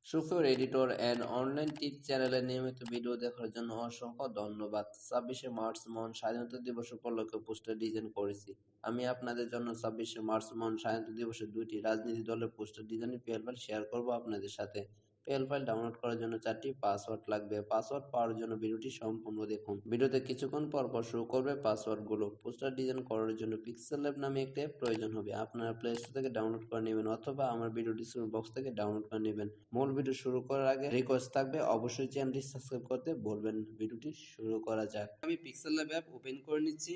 সুফিউর editor and online tips চ্যানেলের নিয়মিত video দেখার জন্য অসংখ্য ধন্যবাদ। ২৬শে মার্চ মহান স্বাধীনতা দিবস উপলক্ষে পোস্টার ডিজাইন করেছি। আমি আপনাদের জন্য ২৬শে মার্চ মহান স্বাধীনতা দিবসের ২টি রাজনীতি দলের পোস্টার ডিজাইনের পিএল ফাইল শেয়ার করব আপনাদের সাথে। পিএল ফাইল ডাউনলোড করার জন্য ৪টি পাসওয়ার্ড লাগবে। পাসওয়ার্ড পাওয়ার জন্য ভিডিওটি সম্পূর্ণ দেখুন। ভিডিওতে কিছুক্ষণ পর পর শো করবে পাসওয়ার্ডগুলো। পোস্টার ডিজাইন করার জন্য পিক্সেল ল্যাব নামে একটি অ্যাপ প্রয়োজন হবে। আপনারা প্লে স্টোর থেকে ডাউনলোড করে নেবেন অথবা আমার ভিডিও ডিসক্রিপশন বক্স থেকে ডাউনলোড করে নেবেন। মূল ভিডিও শুরু করার আগে রিকোয়েস্ট থাকবে অবশ্যই চ্যানেলটি সাবস্ক্রাইব করতে বলবেন। ভিডিওটি শুরু করা যাক। আমি পিক্সেল ল্যাব অ্যাপ ওপেন করে নিচ্ছি।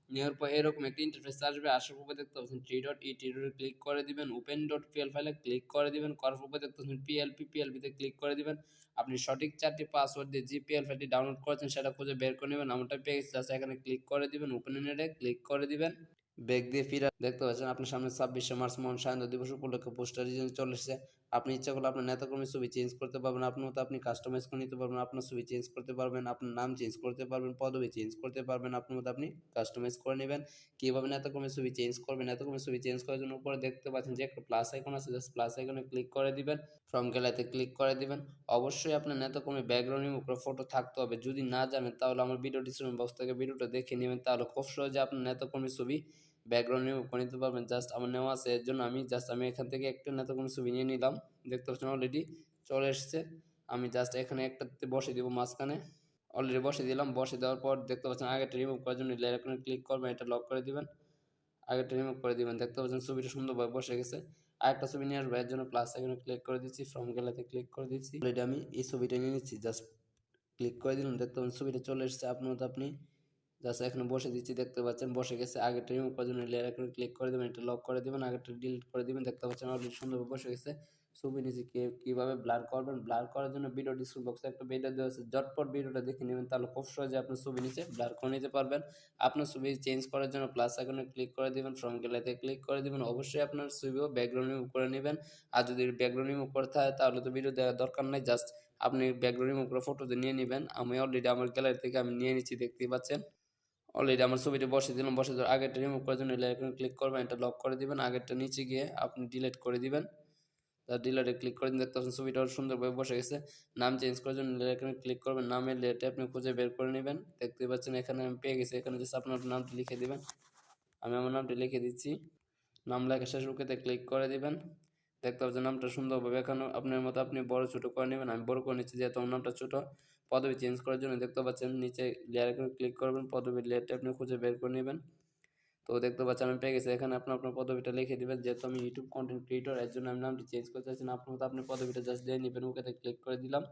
নেওয়ার পর এরকম একটা ইন্টারফেস আসবে। আসার পর দেখতে পাচ্ছেন থ্রি ডটে ক্লিক করে দিবেন। ওপেন ডট পিএল ফাইলে ক্লিক করে দিবেন। করার পর দেখতে পাচ্ছেন পিএলপিতে ক্লিক করে দিবেন। আপনি সঠিক 4টি পাসওয়ার্ড দিয়ে যে পিএল ফাইলটি ডাউনলোড করেছেন সেটা খুঁজে বের করে নেবেন। আমারটা পেয়ে গেছে, এখানে ক্লিক করে দিবেন। ওপেন নেটে ক্লিক করে দিবেন। ব্যাক দিয়ে ফিরে দেখতে পাচ্ছেন আপনার সামনে ২৬শে মার্চ মহান স্বাধীনতা দিবস উপলক্ষে পোস্টার ডিজাইন চলে এসেছে। আপনি ইচ্ছা করলে আপনার নেতাকর্মীর ছবি চেঞ্জ করতে পারবেন। আপনার মতো আপনি কাস্টমাইজ করে নিতে পারবেন। আপনার ছবি চেঞ্জ করতে পারবেন, আপনার নাম চেঞ্জ করতে পারবেন, পদবি চেঞ্জ করতে পারবেন। আপনার মতো আপনি কাস্টমাইজ করে নেবেন। কীভাবে নেতাকর্মীর ছবি চেঞ্জ করবেন? নেতাকর্মীর ছবি চেঞ্জ করার জন্য উপরে দেখতে পাচ্ছেন যে একটা প্লাস আইকন আছে, জাস্ট প্লাস আইকনে ক্লিক করে দিবেন। ফ্রম গ্যালারিতে ক্লিক করে দিবেন। অবশ্যই আপনার নেতাকর্মীর ব্যাকগ্রাউন্ড রিমুভ করে ফটো থাকতে হবে। যদি না জানেন তাহলে আমার ভিডিও ডিসক্রিপশন বক্স থেকে ভিডিওটা দেখে নেবেন, তাহলে খুব সহজে আপনার নেতাকর্মীর ছবি ব্যাকগ্রাউন্ড রিমুভ করে নিতে পারবেন। জাস্ট আমার নেওয়া আছে, এর জন্য আমি এখান থেকে একটা নেতাকর্মীর ছবি নিয়ে নিলাম। দেখতে পাচ্ছেন অলরেডি চলে এসছে। আমি জাস্ট এখানে একটাতে বসে দিব মাঝখানে। অলরেডি বসে দিলাম। বসে দেওয়ার পর দেখতে পাচ্ছেন আগেরটা রিমুভ করার জন্য লেয়ার আইকনে ক্লিক করবেন, এটা লক করে দিবেন। আগেরটা রিমুভ করে দিবেন। দেখতে পাচ্ছেন ছবিটা সুন্দরভাবে বসে গেছে। আরেকটা ছবি নিয়ে আসবো, এর জন্য প্লাস আইকনে ক্লিক করে দিচ্ছি। ফ্রম গ্যালারিতে ক্লিক করে দিচ্ছি। অলরেডি আমি এই ছবিটা নিয়ে নিচ্ছি। জাস্ট ক্লিক করে দিলাম। দেখতে পাচ্ছেন ছবিটা চলে এসেছে। আপনার মতো আপনি জাস্ট এখানে বসে দিচ্ছি, দেখতে পাচ্ছেন বসে গেছে। আগেরটা রিমুভ করার জন্য লেয়ার আইকনে ক্লিক করে দেবেন, এটা লক করে দিবেন। আগেরটা ডিলিট করে দিবেন। দেখতে পাচ্ছেন অলরেডি সুন্দরভাবে বসে গেছে। ছবি নিচে কীভাবে ব্লার করবেন? ব্লার করার জন্য ভিডিও ডিসক্রিপশন বক্সে একটা ভিডিও দেওয়া আছে, ঝটপট ভিডিওটা দেখে নেবেন, তাহলে খুব সহজে আপনার ছবি নিচে ব্লার করে নিতে পারবেন। আপনার ছবি চেঞ্জ করার জন্য প্লাস আইকনে ক্লিক করে দিবেন, ফ্রম গ্যালারিতে ক্লিক করে দিবেন। অবশ্যই আপনার ছবিও ব্যাকগ্রাউন্ড রিমুভ করে নেবেন। আর যদি ব্যাকগ্রাউন্ড রিমুভ করতে হয় তাহলে তো ভিডিও দেওয়ার দরকার নাই, জাস্ট আপনি ব্যাকগ্রাউন্ড রিমুভ করে ফটো নিয়ে নেবেন। আমি অলরেডি আমার গ্যালারি থেকে আমি নিয়ে নিচ্ছি, দেখতেই পাচ্ছেন। অলরেডি আমার ছবিটা বসে দিলাম। বসে দেওয়ার আগেরটা রিমুভ করার জন্য লেয়ার আইকনে ক্লিক করবেন, এটা লক করে দিবেন। আগেরটা নিচে গিয়ে আপনি ডিলিট করে দিবেন। ডিলিটে ক্লিক করে দিন। দেখতে পাচ্ছেন ছবিটা সুন্দরভাবে বসে গেছে। নাম চেঞ্জ করার জন্য লেয়ার আইকনে ক্লিক করবেন। নামের লেয়ারটা আপনি খুঁজে বের করে নেবেন। দেখতে পাচ্ছেন এখানে আমি পেয়ে গেছি। এখানে জাস্ট আপনার নামটি লিখে দিবেন। আমি আমার নামটি লিখে দিচ্ছি। নাম লেখা শেষ, ওকেতে ক্লিক করে দিবেন। দেখতে পাচ্ছেন নামটা সুন্দরভাবে এখানে আপনার মতো আপনি বড় ছোট করে নেবেন। আমি বড় করে নিচ্ছি যেহেতু আমার নামটা ছোট। পদবি চেঞ্জ করার জন্য দেখতে পাচ্ছেন নিচে লেয়ার আইকনে ক্লিক করবেন, পদবির লেয়ারটা আপনি খুঁজে বের করে নেবেন। তো দেখতে পাচ্ছেন আমি পেয়ে গেছি। এখানে আপনার পদবিটা লিখে দিবেন। যেহেতু আমি ইউটিউব কন্টেন্ট ক্রিয়েটর, এর জন্য আমি নামটি চেঞ্জ করতে চাচ্ছি না। আপনার মতো আপনি পদবিটা জাস্ট দিয়ে নেবেন। ওকেতে ক্লিক করে দিলাম।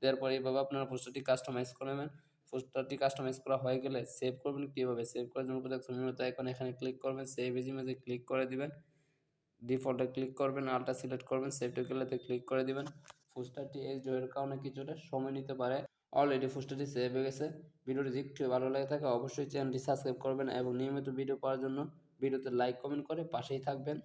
দেওয়ার পরে এইভাবে আপনারা পোস্টারটি কাস্টমাইজ করে নেবেন। পোস্টারটি কাস্টমাইজ করা হয়ে গেলে সেভ করবেন কীভাবে? সেভ করার জন্য দেখছেন মূলত এখানে ক্লিক করবেন, সেভ এজ ইমেজে ক্লিক করে দিবেন। ডিফল্টে ক্লিক করবেন, আলটা সিলেক্ট করবেন, সেভ টু গ্যালারিতে ক্লিক করে দিবেন। পোস্টারটি এইচডি এর কারণে কিছুটা সময় নিতে পারে। অলরেডি পোস্টারটি সেভ হয়ে গেছে। ভিডিওটি যদি একটু ভালো লাগে থাকে অবশ্যই চ্যানেলটি সাবস্ক্রাইব করবেন এবং নিয়মিত ভিডিও পাওয়ার জন্য ভিডিওতে লাইক কমেন্ট করে পাশেই থাকবেন।